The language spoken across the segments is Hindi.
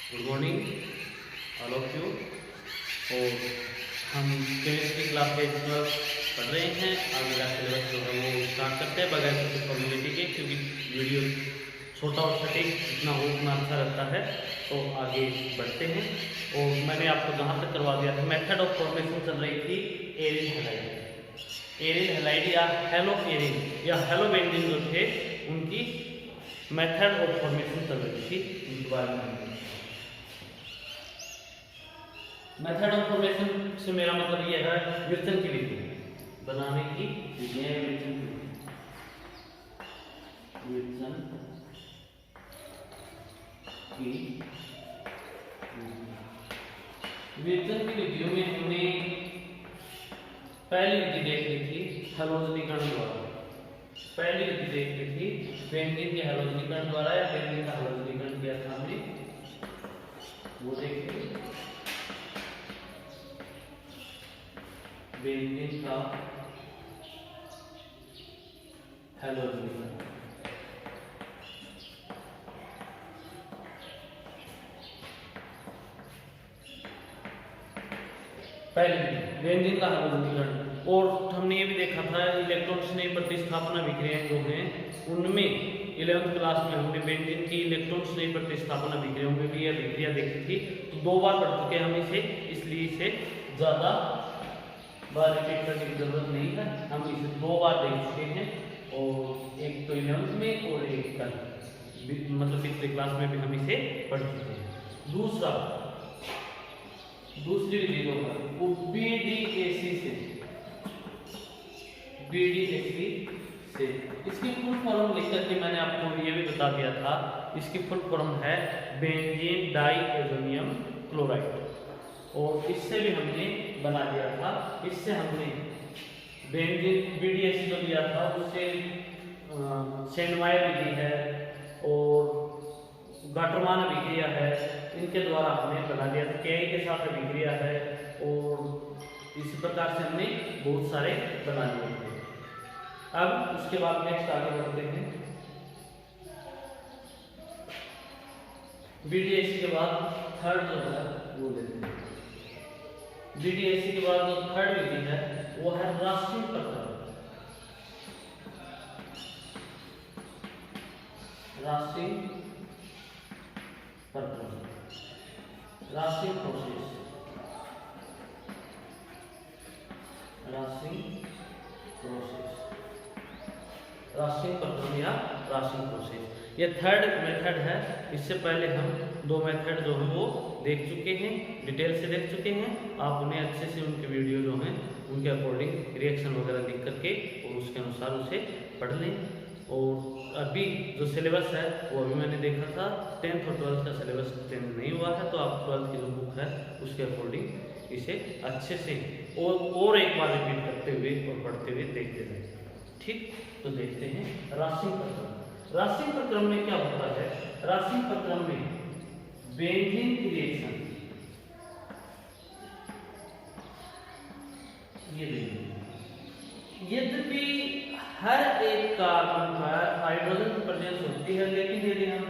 Good morning all of you. और हम केमिस्ट्री क्लास 12 पढ़ रहे हैं। आगे का सिलेबस जो है वो स्टार्ट करते हैं बगैर किसी फॉर्मेलिटी के, क्योंकि वीडियो छोटा और सटीक जितना हो उतना अच्छा रहता है। तो आगे बढ़ते हैं। और मैंने आपको जहाँ तक करवा दिया था, मेथड ऑफ फॉर्मेशन चल रही थी एरिल हैलाइड। एरिल हैलाइड या हेलो एरिल या हेलो बेंजीन जो थे उनकी मेथड ऑफ फॉर्मेशन चल रही थी, उनके बारे में। मेथड ऑफ फॉर्मेशन से मेरा मतलब यह है विर्तन की विधि बनाने की विधि है। विर्तन की विर्तन की विधियों में हमने पहली विधि देख ली थी हैलोजनीकरण द्वारा। पहली विधि देख ली थी बेंजीन के हैलोजनीकरण द्वारा, या बेंजीन का हैलोजनीकरण किया था हमने, वो देख ली। बेंजीन का हैलोजनीकरण पहले बेंजीन का हैलोजनीकरण। और हमने ये भी देखा था इलेक्ट्रॉन स्नेह प्रतिस्थापना विक्रियाएं जो हैं उनमें 11th क्लास में हमने बेंजीन की इलेक्ट्रॉन स्नेह प्रतिस्थापना विक्रियाओं में भी यह विक्रिया देखी थी। तो 2 बार पढ़ चुके हैं हम इसे, इसलिए इसे ज्यादा बार रिपीट करने की जरूरत नहीं है। हम इसे 2 बार देख चुके हैं, और एक तो 11th में और एक कल, मतलब पिछले क्लास में भी हम इसे पढ़ चुके हैं। दूसरी विधि जो है वो बीडीएसी से। बीडीएसी से इसकी फुल फॉर्म लिख करके मैंने आपको ये भी बता दिया था। इसकी फुल फॉर्म है बेंजीन डाइएजोनियम क्लोराइड। और इससे भी हमने बना दिया था। इससे हमने बेंजीन बीडीएसी जो लिया था उससे शेनवायर विधि है और गाटरमान विक्रिया है, इनके द्वारा हमने बना दिया था। के के साथ विक्रिया है, और इसी प्रकार से हमने बहुत सारे बना लिए थे। अब उसके बाद नेक्स्ट आगे बढ़ते हैं। बीडीएसी के बाद थर्ड जो है वो लेते हैं। बीडीएसी के बाद जो थर्ड विधि है वो है रास्टिंग प्रक्रम। रास्टिंग प्रक्रम, रास्टिंग प्रोसेस, रास्टिंग प्रोसेस, रास्टिंग प्रक्रम या रास्टिंग प्रोसेस। ये थर्ड मेथड है। इससे पहले हम 2 मेथड जो है वो देख चुके हैं, डिटेल से देख चुके हैं। आप उन्हें अच्छे से उनके वीडियो जो हैं उनके अकॉर्डिंग रिएक्शन वगैरह लिख करके और उसके अनुसार उसे पढ़ लें। और अभी जो सिलेबस है वो अभी मैंने देखा था 10th और 12th का सिलेबस चेंज नहीं हुआ है, तो आप 12th की जो बुक है उसके अकॉर्डिंग इसे अच्छे से और एक बार रिपीट करते हुए और पढ़ते हुए देखते रहें। ठीक, तो देखते हैं रास्टिंग प्रक्रम। रास्टिंग प्रक्रम में क्या होता है? रास्टिंग प्रक्रम में बेंजीन की रिएक्शन, ये देखिए, यद्यपि हर एक कार्बन पर हाइड्रोजन की प्रेजेंस होती है, लेकिन यदि हम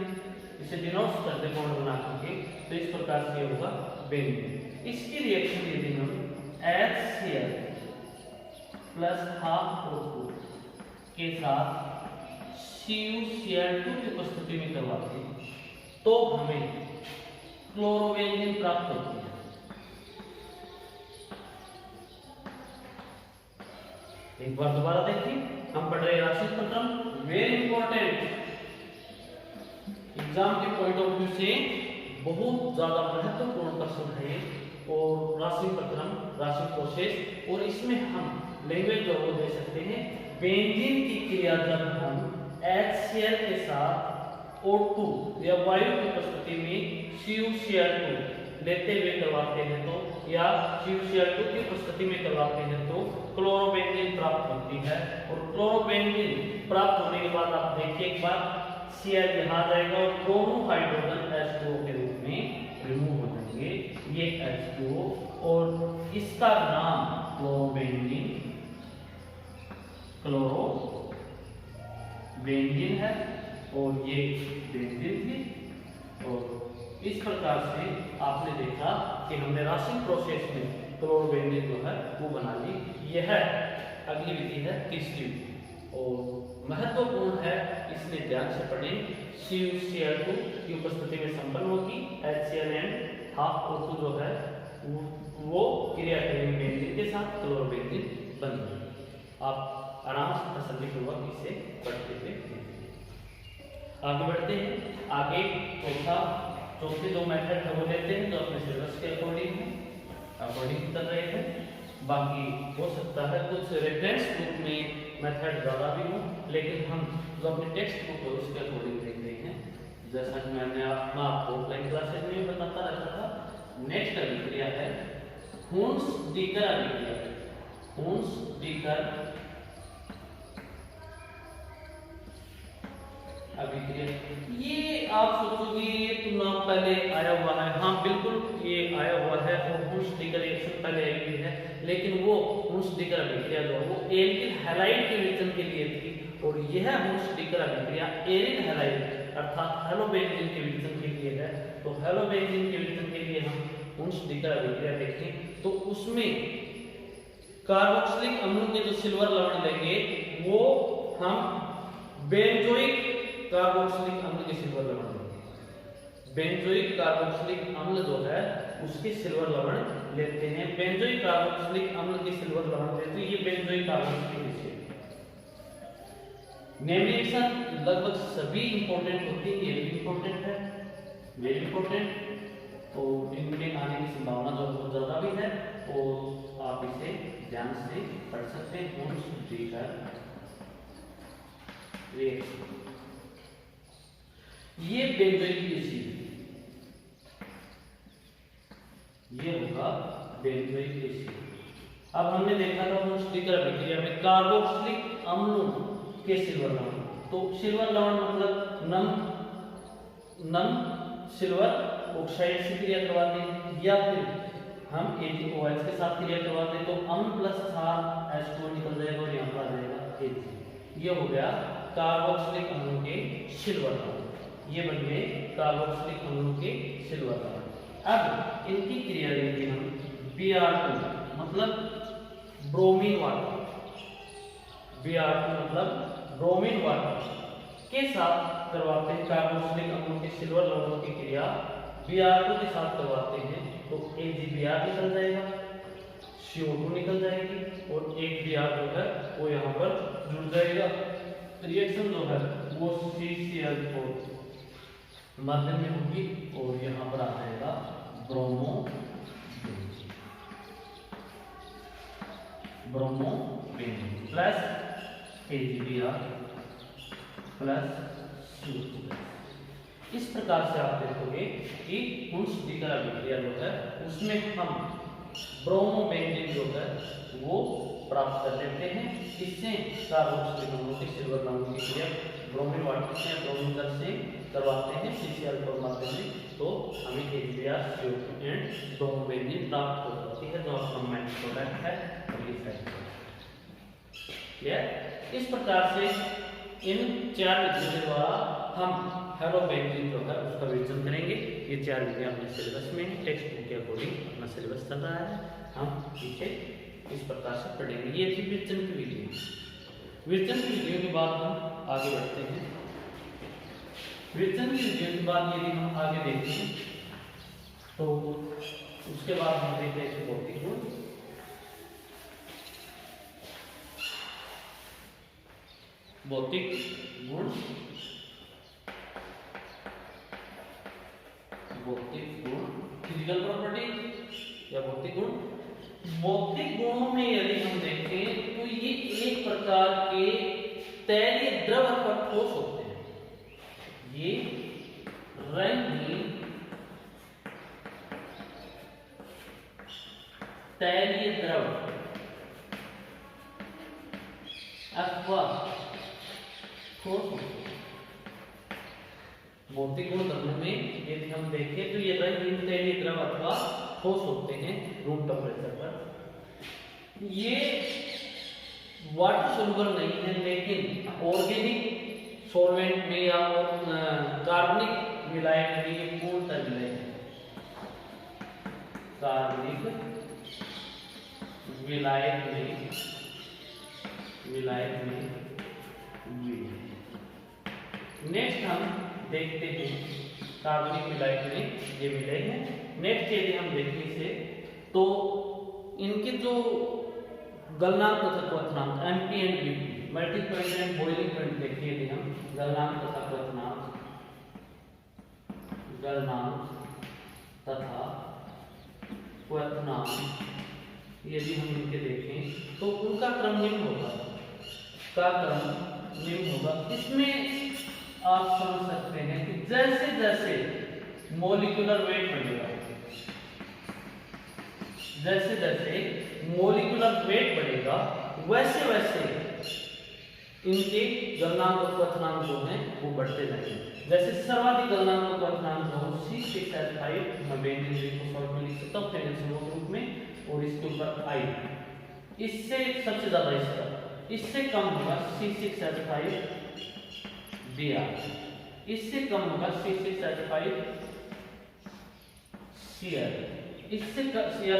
इसे डिनोट करते बॉन्ड बना करके तो इस प्रकार से होगा बेंजीन। इसकी रिएक्शन यदि हम HCl प्लस हाफ O2 के साथ CuCl2 की उपस्थिति में करवाते हैं तो हमें क्लोरोबेंजीन प्राप्त होती है। एक बार दोबारा देखिए, हम पढ़ रहे हैं रास्टिंग प्रक्रम। वेरी इंपॉर्टेंट, एग्जाम के पॉइंट ऑफ व्यू से बहुत ज्यादा महत्वपूर्ण प्रश्न है। और रास्टिंग प्रक्रम, रास्टिंग प्रोसेस, और इसमें हम लैंग्वेज जो वो दे सकते हैं। बेंजीन की क्रिया जब हम HCl के साथ O2 या वायु की उपस्थिति में CuCl2 लेते हुए करवाते हैं तो, या CuCl2 की उपस्थिति में करवाते हैं तो क्लोरोबेंजीन प्राप्त होती है। और क्लोरोबेंजीन प्राप्त होने के बाद आप देखिए एक बार Cl यहाँ आ जाएगा और दोनों हाइड्रोजन H2O के रूप में रिमूव हो जाएंगे, ये H2O, और इसका नाम क्लोरोबेंजीन है। और ये बेंजीन थी और इस प्रकार से आपने देखा कि हमने राशिंग प्रोसेस में क्लोरोबेंजीन जो है वो बना ली। यह अगली विधि है तीसरी विधि और महत्वपूर्ण है, इसमें ध्यान से पढ़ें। CuCl2 की उपस्थिति में संपन्न होगी। HCl एंड हाफ O2 जो है वो क्रिया करेंगे बेंजीन के साथ, क्लोरोबेंजीन बनेगी। आप आराम से तसल्लीपूर्वक इसे पढ़ते हुए आगे बढ़ते हैं। आगे चौथे दो मेथड है वो लेते हैं जो अपने सिलेबस के अकॉर्डिंग कर रहे हैं। बाकी हो सकता है कुछ रेफरेंस बुक में मेथड ज़्यादा भी हो, लेकिन हम जो अपने टेक्स्ट बुक है उसके अकॉर्डिंग देख रहे हैं। जैसा कि मैं आपको ऑफलाइन क्लासेज में बताता रहता था। नेक्स्ट अभिक्रिया है हुंस-डीकर अभिक्रिया। हुंस-डीकर अभिक्रिया, ये आप सोचोगे ये तो नाम पहले आया हुआ है। हाँ बिल्कुल ये आया हुआ है और हुंस-डीकर रिएक्शन पहले आई हुई है, लेकिन वो हुंस-डीकर अभिक्रिया जो वो एल्किल हैलाइड के विघटन के लिए थी और यह हुंस-डीकर अभिक्रिया एरिन हैलाइड अर्थात हेलोबेंजीन के विघटन के लिए है। तो हेलोबेंजीन के विघटन के लिए हम हुंस-डीकर अभिक्रिया देखें तो उसमें कार्बोक्सिलिक अम्लों के जो सिल्वर लवण लेंगे वो हम बेंजोइक कार्बोक्सिलिक अम्ल के सिल्वर लवण लेंगे। बेंजोइक कार्बोक्सिलिक अम्ल जो है उसके सिल्वर लवण लेते हैं। बेंजोइक कार्बोक्सिलिक अम्ल के सिल्वर लवण लेते हैं, ये बेंजोइक कार्बोक्सिलिक एसिड। नेविगेशन लगभग सभी इंपॉर्टेंट होती है, ये भी इंपॉर्टेंट है, वेरी इंपॉर्टेंट। तो इनके आने की संभावना जो बहुत ज्यादा भी है और आप इसे ध्यान से पढ़ सकते हैं। हुंस-डीकर रिएक्शन, ये बेंजोइक एसिड, ये होगा बेंजोइक एसिड। अब हमने देखा था हुंस-डीकर अभिक्रिया में कार्बोक्सिलिक अम्लों के सिल्वर लवण, तो सिल्वर लवण मतलब नम सिल्वर ऑक्साइड से क्रिया करवा दें या फिर हम AgOH के साथ क्रिया करवा दें तो अम्ल प्लस H2O निकल जाएगा और यहाँ पर आ जाएगा Ag। ये हो गया कार्बोक्सिलिक अम्लों के सिल्वर लवण, ये बन गए कार्बोक्सिलिक अम्लों के सिल्वर लवण। अब इनकी क्रिया लेंगे हम Br2 मतलब ब्रोमीन वाटर, Br2 मतलब ब्रोमीन वाटर के साथ करवाते हैं। कार्बोक्सिलिक अम्लों के सिल्वर लवणों की क्रिया Br2 के साथ करवाते हैं तो AgBr निकल जाएगा, CO2 निकल जाएगी और एक Br जो है वो यहाँ पर जुड़ जाएगा। रिएक्शन जो है वो CCl4 माध्यम में होगी और यहाँ पर आ जाएगा bromobenzene plus AgBr plus CO2। इस प्रकार से आप देखोगे कि हुंस-डीकर अभिक्रिया जो है उसमें हम ब्रोमोबेंजीन जो है वो प्राप्त कर लेते हैं। इससे कार्बोक्सिलिक अम्लों के सिल्वर लवणों की क्रिया ब्रोमीन वाटर से ब्रोमीन से करवाते हैं CCl4 माध्यम में, तो हमें AgBr CO2 एंड ब्रोमोबेंजीन प्राप्त हो जाती है जो अपना मेन प्रोडक्ट है अगली साइड पर। क्लियर? इस प्रकार से इन चार विधियों के द्वारा हम हेलोबेंजीन जो है उसका विवेचन करेंगे। ये चार विधियां अपने सिलेबस में टेक्स्ट बुक के अकॉर्डिंग अपना सिलेबस चल रहा है, हम पीछे इस प्रकार से पढ़ेंगे। ये थी विवेचन की विधि। विवेचन की विधियों के बाद हम आगे बढ़ते हैं। विवेचन की विधियों के बाद यदि हम आगे देखते हैं तो उसके बाद हम देखते हैं भौतिक गुण। भौतिक गुण, फिजिकल प्रॉपर्टी या भौतिक गुण। भौतिक गुणों में यदि हम देखें तो ये एक प्रकार के तैलीय द्रव अथवा ठोस होते हैं। ये रंगहीन तैलीय द्रव अथवा ठोस होते हैं। भौतिक गुण धर्म में यदि हम देखें तो ये रंगहीन तैलीय द्रव अथवा ठोस होते हैं रूम टेम्परेचर पर। ये वाटर सोल्यूबल नहीं है, लेकिन ऑर्गेनिक सॉल्वेंट में या कार्बनिक विलायक में ये पूर्णतः विलायक कार्बनिक विलायक में नेक्स्ट हम देखते हैं कार्बनिक विलायक में ये विलय है। नेक्स्ट यदि हम देखें इसे तो इनके जो गलनांक तथा क्वथनांक MP and BP melting point and boiling point देखिए यदि हम गलनांक तथा क्वथनांक यदि हम इनके देखें तो उनका क्रम निम्न होगा। इसमें आप समझ सकते हैं कि जैसे जैसे मॉलिक्यूलर वेट बढ़ेगा वैसे वैसे इनके गलनांक और क्वथनांक जो हैं वो बढ़ते जाएंगे। जैसे सर्वाधिक गलनांक और क्वथनांक जो C6H5 मैं बेंजीन को शॉर्ट में लिख सकता हूं फेनल समूह के रूप में, और इसके ऊपर I, इससे सबसे ज्यादा इससे कम होगा C6H5 Br, इससे कम होगा C6H5 Cl, इससे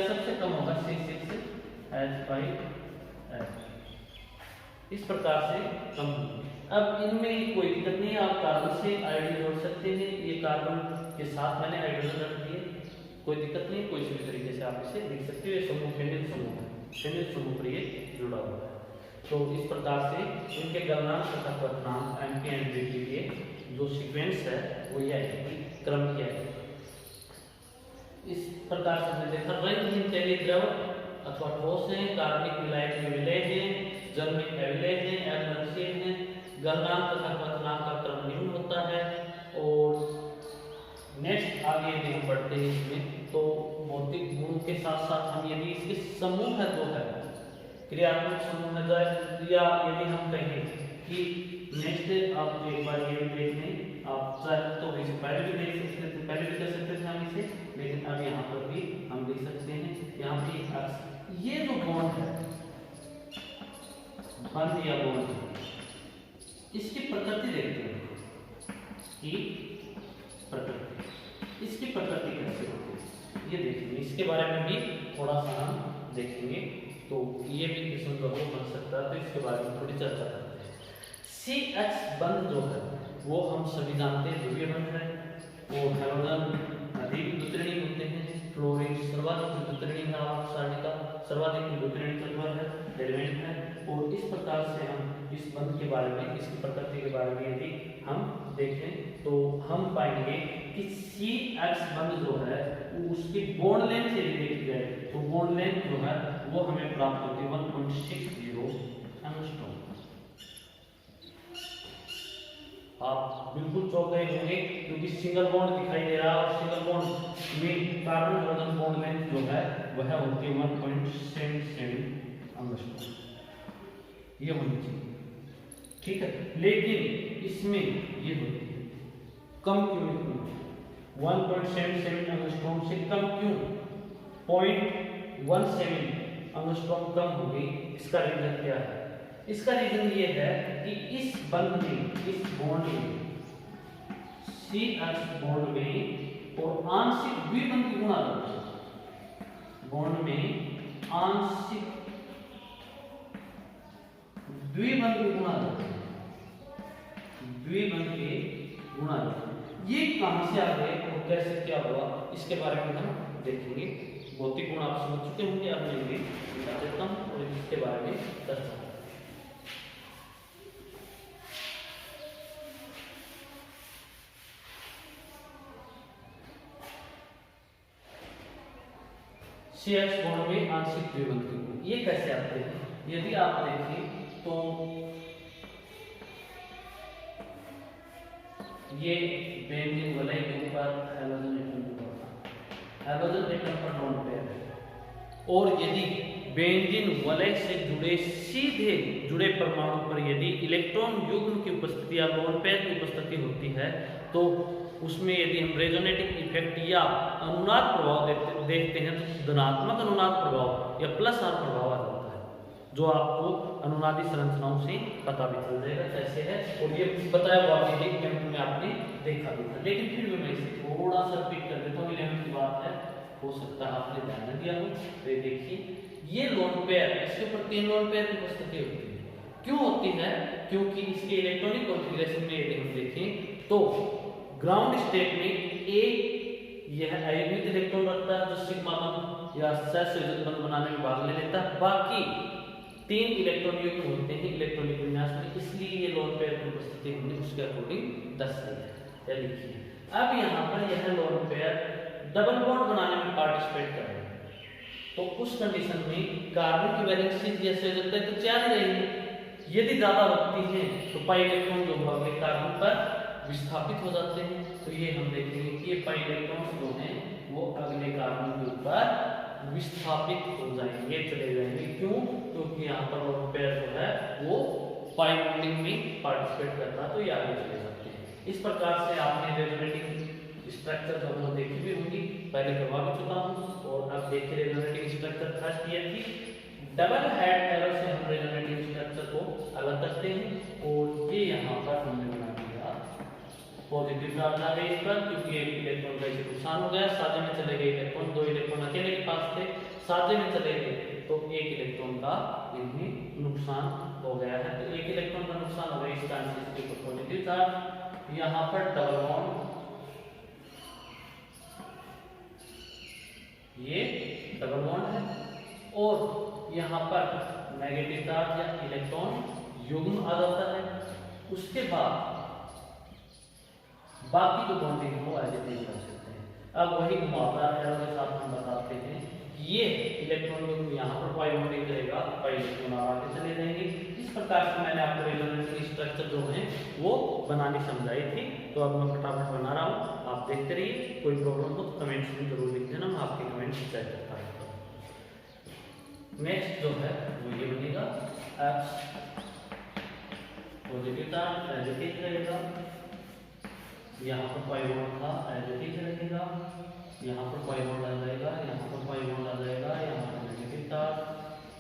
सबसे कम होगा C6H5 F। इस प्रकार से कम होगी। अब इनमें कोई दिक्कत नहीं है, आप कार्बन से आयोडीन जोड़ सकते हैं। ये कार्बन के साथ मैंने हाइड्रोजन रख दिए, कोई दिक्कत नहीं, कोई भी तरीके से आप इसे लिख सकते हो। समूह फेनिल समूह पर ये जुड़ा हुआ है। तो इस प्रकार से इनके गलनांक तथा क्वथनांक एमपी एंड बीपी के जो सीक्वेंस है वो यह है, क्रम किया है। इस प्रकार से हमने देखा रंगहीन तैलीय द्रव अथवा ठोस है, कार्बनिक विलायक में विलय है, जल में अविलय है, अम्लक्षय है, गलनांक तथा क्वथनांक का क्रम निम्न होता है। और नेक्स्ट आगे यदि हम बढ़ते हैं इसमें तो भौतिक गुणों के साथ साथ हम यदि इसके समूह है जो है क्रियात्मक समूह है, या यदि हम कहें कि नेक्स्ट आप एक बार ये भी देख लें, आप चाहे तो इसे पहले भी देख सकते थे, पहले भी कर सकते थे हम इसे, लेकिन अब यहाँ पर भी हम देख सकते हैं। यहाँ पे ये जो बॉन्ड है बंध या बॉन्ड, इसकी प्रकृति देखते हैं कि इसकी प्रकृति कैसे होती है ये देखेंगे। इसके बारे में भी थोड़ा सा हम देखेंगे, तो ये भी किस्म का हो बन सकता है, तो इसके बारे में थोड़ी चर्चा करते हैं। CH बंध जो है वो हम सभी जानते हैं ध्रुवीय बंध है, वो हैलोजन अधिक वितरणी होते हैं, फ्लोरीन सर्वाधिक वितरणी है, सारणी का सर्वाधिक वितरणी तत्व है, एलिमेंट है। और इस प्रकार से हम इस बंध के बारे में, इसकी प्रकृति के बारे में यदि हम देखें तो हम पाएंगे कि CH बंध जो है उसकी बॉन्ड लेंथ यदि देखी जाए तो बॉन्ड लेंथ जो है वो हमें प्राप्त होती है 1.60 एंगस्ट्रॉम। आप बिल्कुल चौंक गए होंगे क्योंकि सिंगल बॉन्ड दिखाई दे रहा है, और सिंगल बॉन्ड में कार्बन हाइड्रोजन बॉन्ड लेंथ जो है वह होती है 1.77 एंगस्ट्रॉम, ये होनी चाहिए, ठीक है। लेकिन इसमें ये होती है कम क्यों, 1.77 एंगस्ट्रॉम से कम क्यों, 0.17 एंगस्ट्रॉम कम हो गई। इसका रीजन क्या है? इसका रीजन ये है कि इस बंध में, इस बॉन्ड में, CH बॉन्ड में और आंशिक द्विबंध गुणा बॉन्ड में आंशिक द्विबंध के गुणा ये कहां से आ गए और कैसे क्या हुआ इसके बारे में हम देखेंगे। भौतिक गुण आप समझ चुके होंगे, अब मैं भी बता देता हूं और इसके बारे में चर्चा। CH बॉन्ड में आंशिक द्विबंध के गुण ये कैसे आते हैं? यदि आप देखें तो ये बेंजीन वलय के ऊपर हैलोजन एटम पर लोन पेयर है, और यदि बेंजीन वलय से सीधे जुड़े परमाणु पर यदि इलेक्ट्रॉन युग्म की उपस्थिति या लोन पेयर की उपस्थिति होती है तो उसमें यदि हम रेजोनेटिंग इफेक्ट या अनुनाद प्रभाव देखते हैं तो धनात्मक अनुनाद प्रभाव या प्लस आर प्रभाव आ जाता है, जो आपको अनुनादी संरचनाओं से पता भी चल जाएगा कैसे है, और ये बताया हुआ भी कैंप में आपने देखा भी था। लेकिन फिर भी मैं इसे थोड़ा सा रिपीट कर देता हूँ, 11वीं की बात है हो सकता है आपने ध्यान न दिया हो। तो ये देखिए, ये लोन पेयर, इसके ऊपर 3 लोन पेयर की उपस्थिति होती है। क्यों होती है? क्योंकि इसके इलेक्ट्रॉनिक कॉन्फ़िगरेशन में यदि हम देखें तो ग्राउंड स्टेट में एक यह अयुग्मित इलेक्ट्रॉन रखता है जो सिग्मा बंध या सहसंयोजक बंध बनाने में भाग ले लेता है। बाकी 3 इलेक्ट्रॉन युग्म होते हैं इलेक्ट्रॉनिक विन्यास में, इसलिए ये लोन पेयर की उपस्थिति हमने उसके अकॉर्डिंग 10 है। या लिखिए, अब यहाँ पर यह लोन पेयर डबल बॉन्ड बनाने में पार्टिसिपेट कर रहे हैं, तो उस कंडीशन में कार्बन की वैलेंसी या संयोजकता तो 4 रहेगी। यदि ज्यादा होती है तो पाई इलेक्ट्रॉन जो अगले कार्बन पर विस्थापित हो जाते हैं। तो ये हम देखेंगे कि ये पाई इलेक्ट्रॉन जो हैं वो अगले कार्बन के ऊपर विस्थापित हो जाएंगे, चले जाएंगे। क्यों? क्योंकि यहाँ पर लोन पेयर जो है वो पाई बॉन्डिंग में पार्टिसिपेट करता है, तो ये आगे चले जाते हैं। इस प्रकार से आपने रेजोनेटिंग स्ट्रक्चर जो हम देखी भी होंगी, पहले करवा भी चुका हूँ। और अब देखिए रेजोनेटिंग स्ट्रक्चर फर्स्ट ये थी डबल हेड एरो से हम रेजोनेटिंग स्ट्रक्चर को अलग करते हैं। और ये यहाँ पर हमने बना दिया पॉजिटिव चार्ज आ गई इस पर, क्योंकि एक इलेक्ट्रॉन का इसे नुकसान हो गया। साझे में चले गए इलेक्ट्रॉन, 2 इलेक्ट्रॉन अकेले के पास थे, साझे में चले गए तो 1 इलेक्ट्रॉन का इन्हें नुकसान हो गया है। तो 1 इलेक्ट्रॉन का नुकसान हो गया, इस कारण से इसके ऊपर पॉजिटिव चार्ज। यहाँ पर डबल बॉन्ड, ये डबल बॉन्ड है, और यहाँ पर नेगेटिव चार्ज या इलेक्ट्रॉन युग्म आ जाता है। उसके बाद बाकी जो बॉन्डिंग है वो ऐसे नहीं कर सकते हैं। अब वही घुमावदार एरो के साथ हम बताते हैं कि ये इलेक्ट्रॉन युग्म यहाँ पर पाई बॉन्डिंग करेगा, पाई इलेक्ट्रॉन आगे चले जाएंगे। इस प्रकार से मैंने आपको रेजोनेटिंग स्ट्रक्चर जो है वो बनानी समझाई थी। तो अब मैं फटाफट बना रहा हूँ, आप देखते रहिए। कोई प्रॉब्लम हो तो कमेंट्स में जरूर लिख देना, मैं आपके कमेंट चेक करता हूँ। नेक्स्ट जो है वो ये बनेगा positive charge as it is रहेगा। यहाँ पर पाई बॉन्ड था एज इट इज रहेगा, यहाँ पर पाई बॉन्ड आ जाएगा, यहाँ पर पाई बॉन्ड आ जाएगा, यहाँ पर नेगेटिव चार्ज,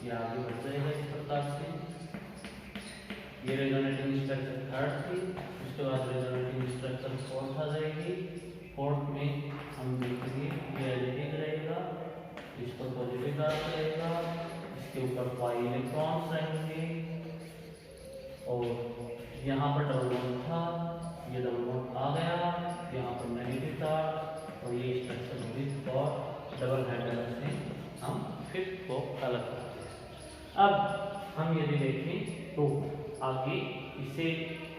ये आगे बढ़ जाएगा इस प्रकार से। ये रेजोनेटिंग स्ट्रक्चर थर्ड थी। उसके बाद रेजोनेटिंग स्ट्रक्चर फोर्थ आ जाएगी। फोर्थ में हम देखेंगे ये एज इट इज रहेगा, इस पर पॉजिटिव चार्ज रहेगा, इसके ऊपर पाई इलेक्ट्रॉन्स रहेंगे, और यहाँ पर डबल बॉन्ड था, ये डबल बॉन्ड आ गया, यहाँ पर नेगेटिव चार्ज, और ये स्ट्रक्चर विथ और डबल हेड से हम फिफ्थ को अलग करते हैं। अब हम यदि देखें तो आगे इसे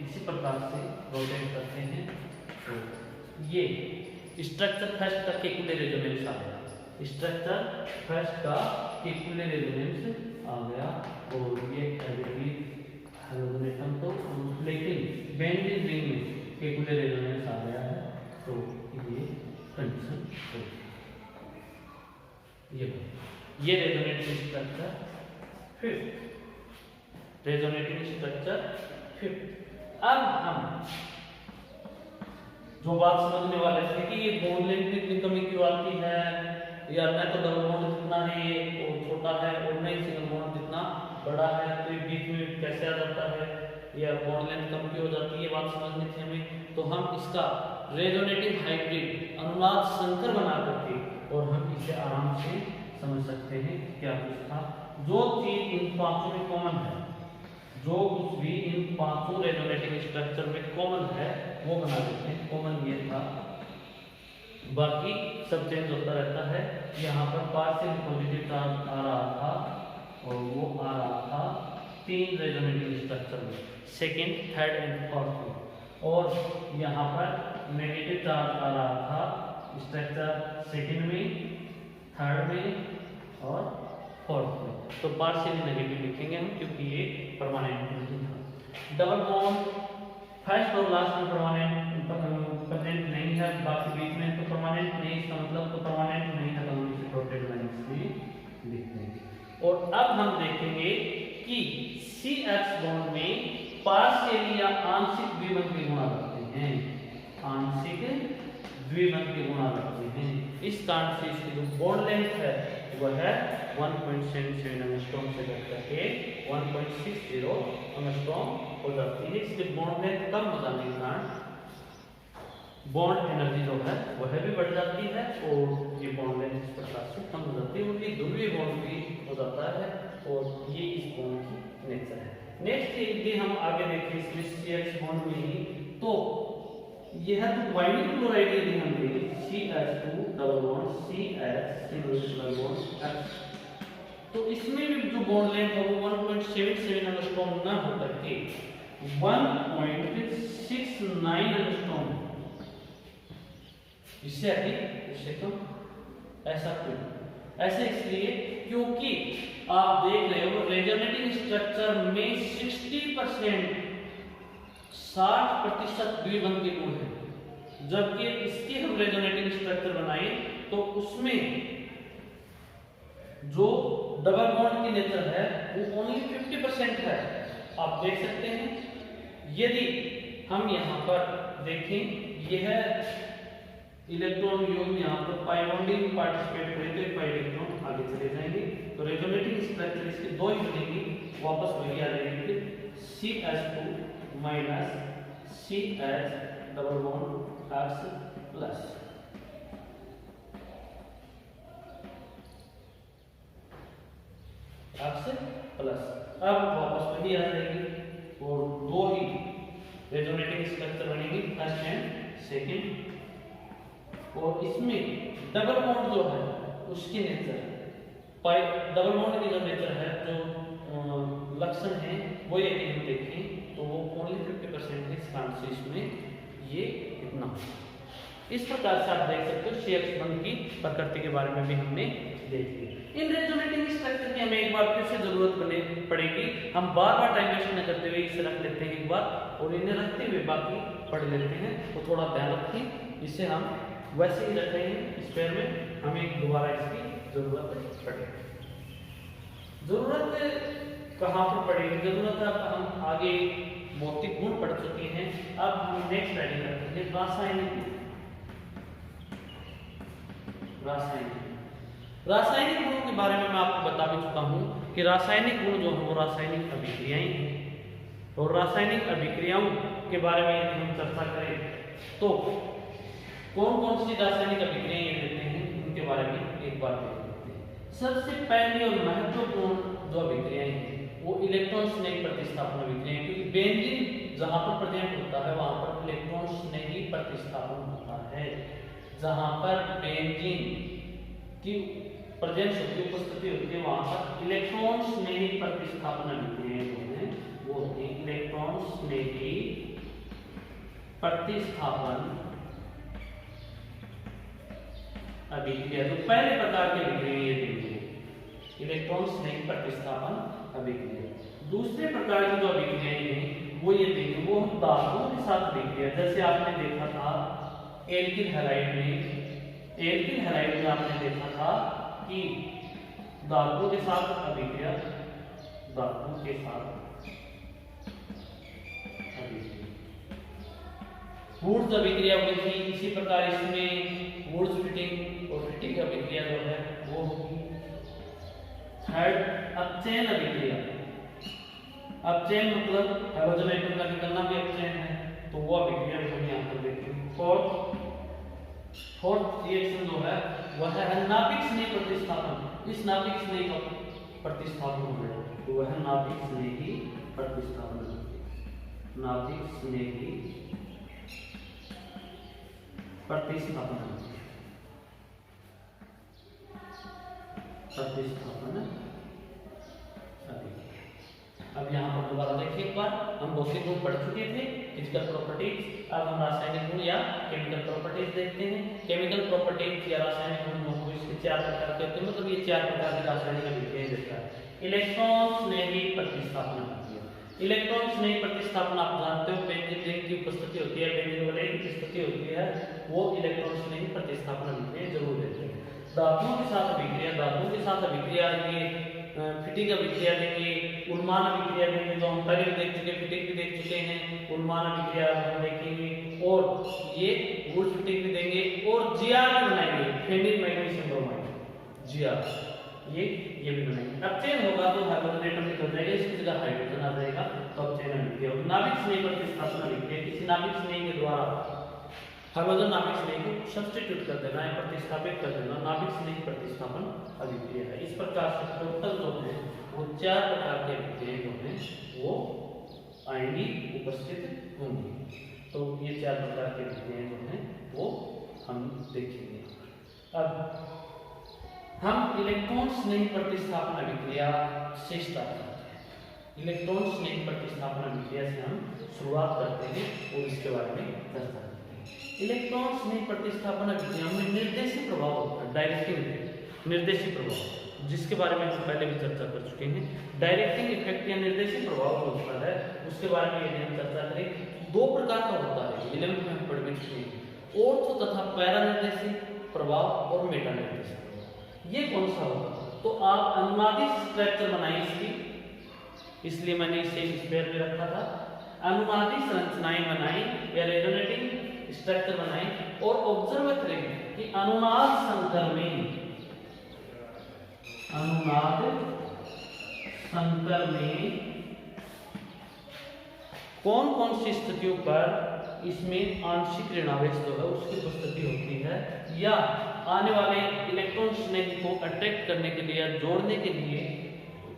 इसी प्रकार से रोटेट करते हैं। तो ये स्ट्रक्चर फर्स्ट का केकुलर रेजोनेंस आ गया, स्ट्रक्चर फर्स्ट का केकुलर रेजोनेंस आ गया, और ये रेजोनेटम तो लेकिन बेंजीन रिंग में केकुलर रेजोनेंस आ गया है। तो ये कंडीशन हो, ये resonating structure fifth, resonating structure fifth. अब हम जो बात समझने वाले थे कि ये बॉन्ड लेंथ में इतनी कमी क्यों आती है, या न तो डबल बॉन्ड जितना है वो छोटा है और नहीं सिंगल बॉन्ड जितना बड़ा है, तो ये बीच में कैसे आ जाता है, या बॉन्ड लेंथ कम क्यों हो जाती है, ये बात समझनी थी हमें। तो हम इसका रेजोनेटिंग हाइब्रिड अनुनाद संकर बना करके और हम इसे आराम से समझ सकते हैं क्या कुछ था। जो चीज इन पांचों में कॉमन है, जो कुछ भी इन पांचों रेजोनेटिंग स्ट्रक्चर में कॉमन है वो बना देते हैं। कॉमन ये था, बाकी सब चेंज होता रहता है। यहाँ पर पार्शियल पॉजिटिव चार्ज आ रहा था और वो आ रहा था 3 रेजोनेटिंग स्ट्रक्चर में, सेकेंड, थर्ड एंड फोर्थ में, और यहाँ पर नेगेटिव चार्ज आ रहा था स्ट्रक्चर सेकेंड में, थर्ड में और फोर्थ में। तो पार्शियली नेगेटिव लिखेंगे हम क्योंकि ये परमानेंट नहीं था। डबल बॉन्ड फर्स्ट और लास्ट में परमानेंट नहीं है, बाकी बीच में तो परमानेंट नहीं, इसका मतलब तो परमानेंट नहीं है, तो हम इसे डॉटेड लाइन से लिख देंगे। और अब हम देखेंगे कि CH बॉन्ड में पार्शियली या आंशिक द्विबंध के गुण रखते हैं, आंशिक द्विबंध के गुण रखते हैं। इस कारण से इसकी जो बॉन्ड लेंथ है वह है 1.77 एंगस्ट्रॉम से घटकर के 1.60 एंगस्ट्रॉम हो जाती है। इसके बॉन्ड लेंथ कम हो जाने के कारण बॉन्ड एनर्जी जो है वह भी बढ़ जाती है और ये बॉन्ड लेंथ प्रकार से कम हो जाती है, उनकी ध्रुवीय बॉन्ड भी हो जाता है और ये इस बॉन्ड की नेचर है। नेक्स्ट यदि हम आगे देखें इसमें CH बॉन्ड में ही, तो यह तो वाइनिक क्लोराइड यदि हम देखें CH2 double bond CH single double bond H, तो इसमें भी जो बॉन्ड लेंथ है वो 1.77 एंगस्ट्रॉम ना होकर के 1.69 एंगस्ट्रॉम, इससे अधिक इससे कम। ऐसा क्यों? ऐसे इसलिए क्योंकि आप देख रहे हो रेजोनेटिंग स्ट्रक्चर में 60% द्विबंध के गुण है, जबकि इसकी हम रेजोनेटिंग स्ट्रक्चर बनाए तो उसमें जो डबल बॉन्ड की नेचर है वो ओनली 50% है। आप देख सकते हैं यदि हम यहाँ पर देखें यह इलेक्ट्रॉन योग यहाँ पर पाई बॉन्डिंग में पार्टिसिपेट करेंगे तो पाई इलेक्ट्रॉन आगे चले जाएंगे, तो रेजोनेटिंग स्ट्रक्चर इसके दो ही बनेगी, वापस वही आ जाएंगे CH2 minus CH double bond X plus. अब वापस वही आ जाएगी और दो ही रेजोनेटिंग स्ट्रक्चर बनेगी, फर्स्ट एंड सेकंड, और इसमें डबल बॉन्ड जो है उसकी नेचर पाई डबल बॉन्ड की जो नेचर है जो लक्षण है वो यदि हम देखें तो वो ओनली 50% है, इस कारण से इसमें ये इतना। इस प्रकार से आप देख सकते हो CH बॉन्ड की प्रकृति के बारे में भी हमने देख लिया। इन रेजोनेटिंग स्ट्रक्चर की हमें एक बार फिर से जरूरत पड़ेगी, हम बार बार टाइम वेस्ट न करते हुए इसे रख लेते हैं एक बार और इन्हें रखते हुए बाकी पढ़ लेते हैं, तो थोड़ा ध्यान रखें। इसे हम वैसे ही रख रहे हैं इस पेयर में, हमें दोबारा इसकी जरूरत पड़ेगी। जरूरत कहाँ पर पड़ेगी? जरूरत अब हम आगे भौतिक गुण पढ़ चुके हैं, अब हम नेक्स्ट स्टडी करते हैं रासायनिक गुणों के बारे में मैं आपको बता भी चुका हूं कि रासायनिक गुण जो है वो रासायनिक अभिक्रियाएं हैं, और रासायनिक अभिक्रियाओं के बारे में यदि हम चर्चा करें तो कौन कौन सी रासायनिक अभिक्रियाएं देते हैं उनके बारे में एक बार देख लेते हैं। सबसे पहली और महत्वपूर्ण जो अभिक्रियाएं हैं वो इलेक्ट्रॉन स्नेही प्रतिस्थापन अभिक्रियाएं, क्योंकि बेंजीन जहां पर प्रेजेंट होता है वहां पर इलेक्ट्रॉन स्नेही प्रतिस्थापन होता है। जहां पर बेंजीन की प्रेजेंस होती है, उपस्थिति होती है, वहां पर इलेक्ट्रॉन स्नेही प्रतिस्थापन अभिक्रियाएं जो हैं वो होती है इलेक्ट्रॉन स्नेही प्रतिस्थापन अभिक्रिया। जो पहले प्रकार की अभिक्रिया ये देखिए इलेक्ट्रॉन स्नेही प्रतिस्थापन अभिक्रिया। दूसरे प्रकार की जो अभिक्रियाएं हैं वो ये देखिए वो हम धातुओं के साथ अभिक्रिया, जैसे आपने देखा था एल्किल हैलाइड में आपने देखा था कि धातुओं के साथ अभिक्रिया, वुड्स अभिक्रिया हुई थी। इसी प्रकार इसमें वुड्स फिटिंग और फिटिंग अभिक्रिया जो है वो होगी। थर्ड अपचयन अभिक्रिया, अपचयन मतलब हाइड्रोजन एटम का निकलना भी अपचयन है, तो वो अभिक्रिया भी हम यहाँ पर देखेंगे। फोर्थ रिएक्शन जो है वह है नाभिक स्नेही प्रतिस्थापन। इस नाभिक स्नेही का प्रतिस्थापन हो गया तो वह नाभिक स्नेही प्रतिस्थापन, नाभिक स्नेही प्रतिस्थापन अब यहाँ पर दोबारा देखिए एक बार, हम भौतिक गुण पढ़ चुके थे, फिजिकल प्रॉपर्टीज। अब हम रासायनिक गुण या केमिकल प्रॉपर्टीज देखते हैं। केमिकल प्रॉपर्टीज या रासायनिक गुण को इसके चार प्रकार के होते हैं, मतलब ये चार प्रकार की रासायनिक अभिक्रियाएं देता है। इलेक्ट्रॉन स्नेही प्रतिस्थापन अभिक्रिया, इलेक्ट्रॉन स्नेही प्रतिस्थापन आप जानते हो बेंजीन रिंग की उपस्थिति होती है, बेंजीन वलय की उपस्थिति होती है, वो इलेक्ट्रॉन स्नेही प्रतिस्थापन अभिक्रिया जरूर देते हैं। धातुओं के साथ अभिक्रिया ये फिटिंग अभिक्रिया देंगे, उन्मान अभिक्रिया देंगे, जो हम पहले भी देख चुके, फिटिंग भी देख चुके हैं, उन्मान अभिक्रिया हम देखेंगे, और ये वुड फिटिंग भी देंगे, और जीआर भी बनाएंगे, फेनिल मैग्नीशियम ब्रोमाइड जीआर, ये भी बनाएंगे। अपचयन होगा तो हाइड्रोजन एटम निकल जाएगा, इसकी जगह हाइड्रोजन आ जाएगा, तो अपचयन अभिक्रिया। नाभिक स्नेही प्रतिस्थापन अभिक्रिया, किसी नाभिक स्नेही के द्वारा हाइड्रोजन नाभिक स्नेही को सब्स्टिट्यूट कर देना है, प्रतिस्थापित कर देना, नाभिक स्नेही प्रतिस्थापन अभिक्रिया है। इस प्रकार से टोटल जो है वो 4 प्रकार के अभिक्रियाएं जो हैं वो आएंगी, उपस्थित होंगी। तो ये 4 प्रकार के अभिक्रियाएं जो हैं वो हम देखेंगे। अब हम इलेक्ट्रॉन स्नेही प्रतिस्थापन अभिक्रिया से स्टार्ट करते हैं। इलेक्ट्रॉन स्नेही प्रतिस्थापन अभिक्रिया से हम शुरुआत करते हैं और इसके बारे में चर्चा करते हैं। इलेक्ट्रॉन स्नेही प्रतिस्थापन अभिक्रिया में निर्देशी प्रभाव होता है, डायरेक्टिंग निर्देशी प्रभाव, जिसके बारे में हम पहले भी चर्चा कर चुके हैं। डायरेक्टिंग इफेक्ट या निर्देशी प्रभाव जो होता है उसके बारे में यदि हम चर्चा करें, 2 प्रकार का होता है, 11th में हम पढ़ भी चुके हैं, ऑर्थो तथा पैरा निर्देशी प्रभाव और मेटा निर्देशी प्रभाव। ये कौन सा होगा? तो आप अनुनादिक स्ट्रक्चर बनाइए इसकी, इसलिए मैंने इसे स्क्वायर में रखा था। अनुनादी संरचनाएं बनाई या रेजोनेटिंग स्ट्रक्चर बनाई और ऑब्जर्व करें कि अनुनाद संकर में कौन कौन सी स्थितियों पर इसमें आंशिक ऋणावेश जो है उसकी उपस्थिति होती है, या आने वाले इलेक्ट्रॉन स्नेही को अट्रैक्ट करने के लिए या जोड़ने के लिए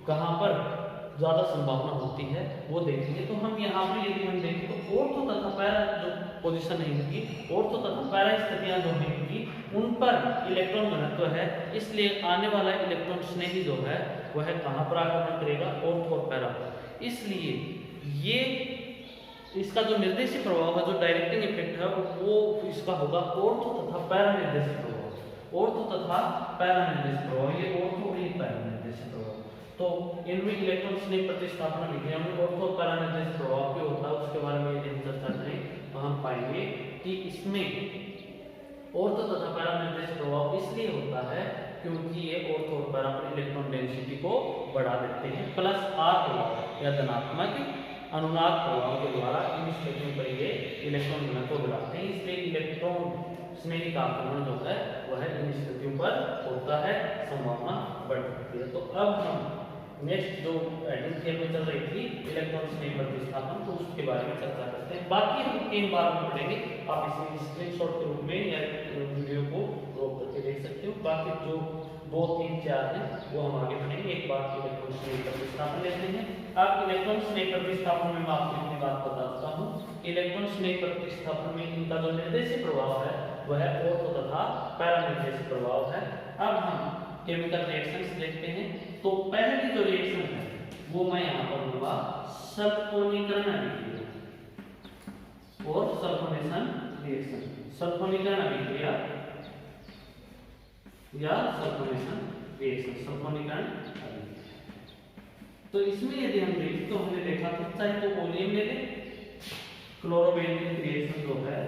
कहां पर ज्यादा संभावना होती है वो देखेंगे। तो हम यहाँ पे यदि हम देखें तो ऑर्थो तथा पैरा जो पोजीशन रहेगी, ऑर्थो तथा पैरा स्थितियां जो रहेंगी उन पर इलेक्ट्रॉन घनत्व है, इसलिए आने वाला इलेक्ट्रॉन स्नेही जो है वह कहाँ पर आक्रमण करेगा? ऑर्थो और पैरा पर। इसलिए ये इसका जो निर्देशी प्रभाव है, जो डायरेक्टिंग इफेक्ट है वो इसका होगा ऑर्थो तथा पैरा निर्देशी प्रभाव। ऑर्थो तथा पैरा निर्देशी प्रभाव, ये ऑर्थो और ये पैरा निर्देशी प्रभाव। तो इनमें इलेक्ट्रॉन स्नेही प्रतिस्थापन अभिक्रिया में ऑर्थो और पैरा निर्देशी प्रभाव क्या होता है उसके बारे में यदि हम चर्चा करें तो हम पाएंगे कि इसमें ऑर्थो तथा पैरा निर्देशी प्रभाव इसलिए होता है क्योंकि ये ऑर्थो और पैरा पर इलेक्ट्रॉन डेंसिटी को बढ़ा देते हैं, प्लस आर प्रभाव या धनात्मक अनुनाद प्रभाव के द्वारा इन स्थितियों पर ये इलेक्ट्रॉन घनत्व बढ़ाते हैं। इसलिए इलेक्ट्रॉन स्नेही का आक्रमण जो है वह इन स्थितियों पर होता है, संभावना बढ़ सकती है। तो अब हम नेक्स्ट जो हेडिंग थी में चल रही थी इलेक्ट्रॉन स्नेही प्रतिस्थापन, तो उसके बारे में चर्चा करते हैं। बाकी हम 3 बार में पढ़ेंगे, आप इसे स्क्रीनशॉट के रूप में या वीडियो को रोक करके देख सकते हो। बाकी जो 2, 3, 4 हैं वो हम आगे पढ़ेंगे। एक बार इलेक्ट्रॉन स्नेही प्रतिस्थापन लेते हैं। अब इलेक्ट्रॉन स्नेही प्रतिस्थापन में मैं आपको इतनी बात बताता हूँ, इलेक्ट्रॉन स्नेही प्रतिस्थापन में इनका जो निर्देशी प्रभाव है वह ऑर्थो तथा पैरा निर्देशी प्रभाव है। अब हम केमिकल रिएक्शंस देखते हैं। तो पहली जो रिएक्शन है वो मैं यहाँ पर लूंगा सल्फोनीकरण अभिक्रिया और सल्फोनेशन रिएक्शन। सल्फोनीकरण अभिक्रिया या सल्फोनेशन रिएक्शन, सल्फोनीकरण अभिक्रिया। तो इसमें यदि हम देखें तो हमने देखा था चाहे तो ओलियम ले लें, क्लोरोबेंजीन रिएक्शन जो है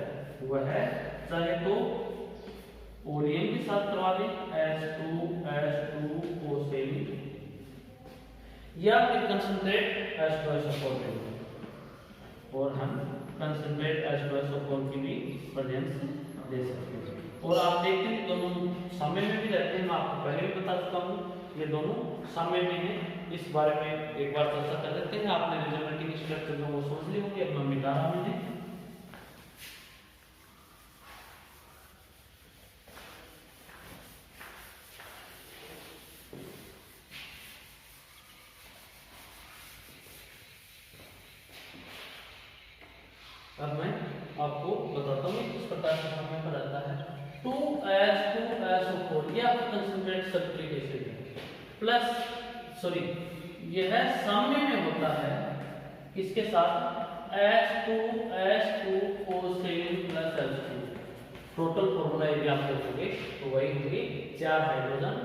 वह है, चाहे तो ओलियम के साथ करवा दें H2O7 या फिर कंसंट्रेट H2SO4 लें और हम कंसंट्रेट H2SO4 की भी प्रेजेंस दे सकते हैं। और आप देखते हैं दोनों साम्य में भी रहते हैं, मैं आपको पहले भी बता चुका हूँ ये दोनों साम्य में हैं। इस बारे में एक बार चर्चा कर लेते हैं। आपने रेजोनेटिंग स्ट्रक्चर जो वो समझ ली होगी, अब मैं मिटा रहा हूँ। अब मैं आपको बताता हूँ किस प्रकार से समय पर आता है। 2H2SO4 ये आपका कंसंट्रेट सल्फ्यूरिक एसिड है, प्लस सॉरी यह साम्य में होता है किसके साथ? H2H2O7 plus H2। Total formula यदि आप देखोगे तो वही होगी 4 हाइड्रोजन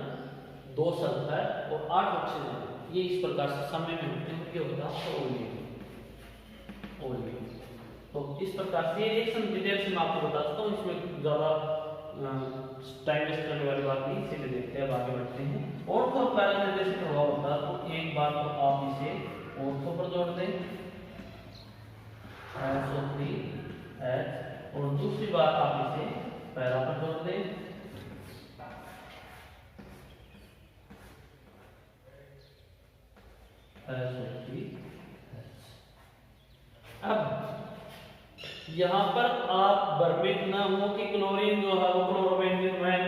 2 सल्फर और 8 ऑक्सीजन। ये इस प्रकार से साम्य में होते हैं। ये होता है ओलियम। तो इस प्रकार से ये रिएक्शन डिटेल से मैं आपको बता सकता हूँ, इसमें ज़्यादा टाइम वेस्ट करने वाली बात नहीं, इसीलिए देखते हैं, अब आगे बढ़ते हैं। ऑर्थो और पैरा निर्देशी प्रभाव होता है, तो एक बार तो आप इसे ऑर्थो पर जोड़ दें SO3H, और दूसरी बार आप इसे पैरा पर जोड़ दें SO3H। अब यहाँ पर आप भ्रमित ना हो कि क्लोरीन जो है वो क्लोरोबेंजीन में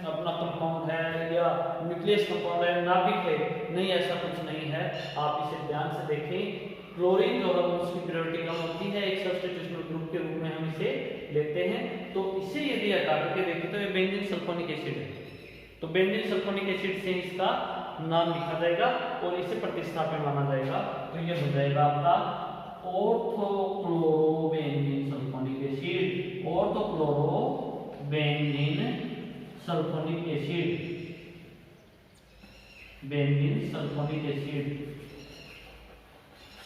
अपना कंपाउंड है या न्यूक्लियस कंपाउंड है, नाभिक है, नहीं, ऐसा कुछ नहीं है। आप इसे ध्यान से देखें। क्लोरीन जो है उसकी प्योरिटी कम होती है, एक सब्स्टिट्यूशनल ग्रुप के रूप में हम इसे लेते हैं। तो इसे यदि हटा करके देखें तो ये बेंजीन सल्फोनिक एसिड है। तो बेंजीन सल्फोनिक एसिड से इसका नाम लिखा जाएगा और इसे प्रतिस्थापन माना जाएगा। तो ये हो जाएगा आपका orthochlorobenzene sulphonic acid, orthochlorobenzene sulphonic acid, benzene sulphonic acid,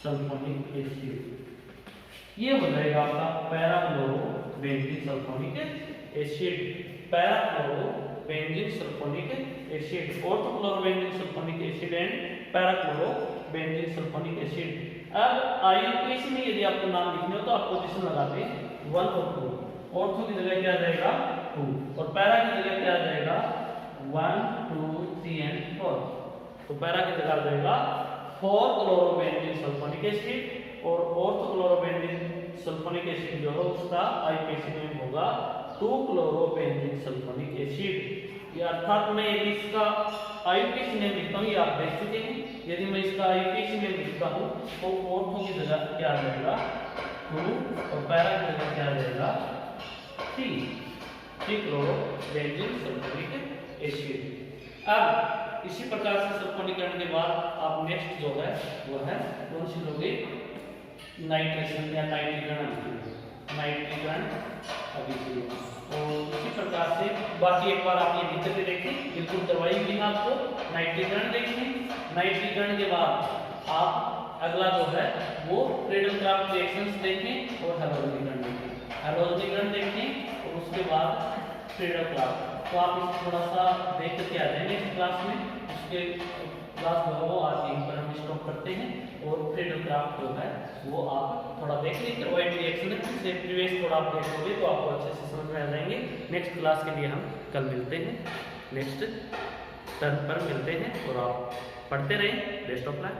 sulphonic acid. ये हो जाएगा आपका parachlorobenzene sulphonic acid, parachlorobenzene sulphonic acid, orthochlorobenzene sulphonic acid and parachlorobenzene sulphonic acid. अब आईयूपीएसी में यदि आपको नाम लिखने हो तो आप पोजीशन लगाते हैं 1 और 2। ऑर्थो की जगह क्या आ जाएगा 2 और पैरा की जगह क्या आ जाएगा 1 2 3 एंड 4। तो पैरा की जगह आ जाएगा 4 क्लोरोबेंजीन सल्फोनिक एसिड और ऑर्थोक्लोरोबेंजीन सल्फोनिक एसिड जो है उसका आईयूपीएसी में होगा 2 क्लोरोबेंजीन सल्फोनिक एसिड। ये अर्थात मैं यदि इसका आईयूपीएसी नेम लिखता हूँ, ये आप देख चुके हैं। यदि मैं इसका आईयूपीएसी नेम लिखता हूँ तो ऑर्थो की जगह क्या आ जाएगा 2 और पैरा की जगह क्या आ जाएगा 3 क्लोरोबेंजीन सल्फोनिक एसिड। अब इसी प्रकार से सल्फोनीकरण के बाद आप नेक्स्ट जो है वो है कौन सी लोगे नाइट्रेशन या नाइट्रीकरण, नाइट्रीकरण अभी। और इसी प्रकार से बाकी एक बार आप ये दिक्कतें देखें, बिल्कुल करवाई हुई है आपको। नाइट्रीकरण देखें, नाइट्रीकरण के बाद आप अगला जो है वो फ्रीडल-क्राफ्ट रिएक्शंस देखें और हैलोजनीकरण देखें, हैलोजनीकरण देखें और उसके बाद फ्रीडल-क्राफ्ट। तो आप इसे थोड़ा सा देख करके आ जाएंगे इस क्लास में। उसके क्लास जो है वो आज यहीं पर हम स्टॉप करते हैं और फ्रीडल-क्राफ्ट जो है वो आप थोड़ा देख लीजिए। करवाइड रिएक्शन से प्रीवियस थोड़ा आप देखोगे तो आपको अच्छे से समझ में आ जाएंगे। नेक्स्ट क्लास के लिए हम कल मिलते हैं, नेक्स्ट टर्न पर मिलते हैं और आप पढ़ते रहें। Best of luck.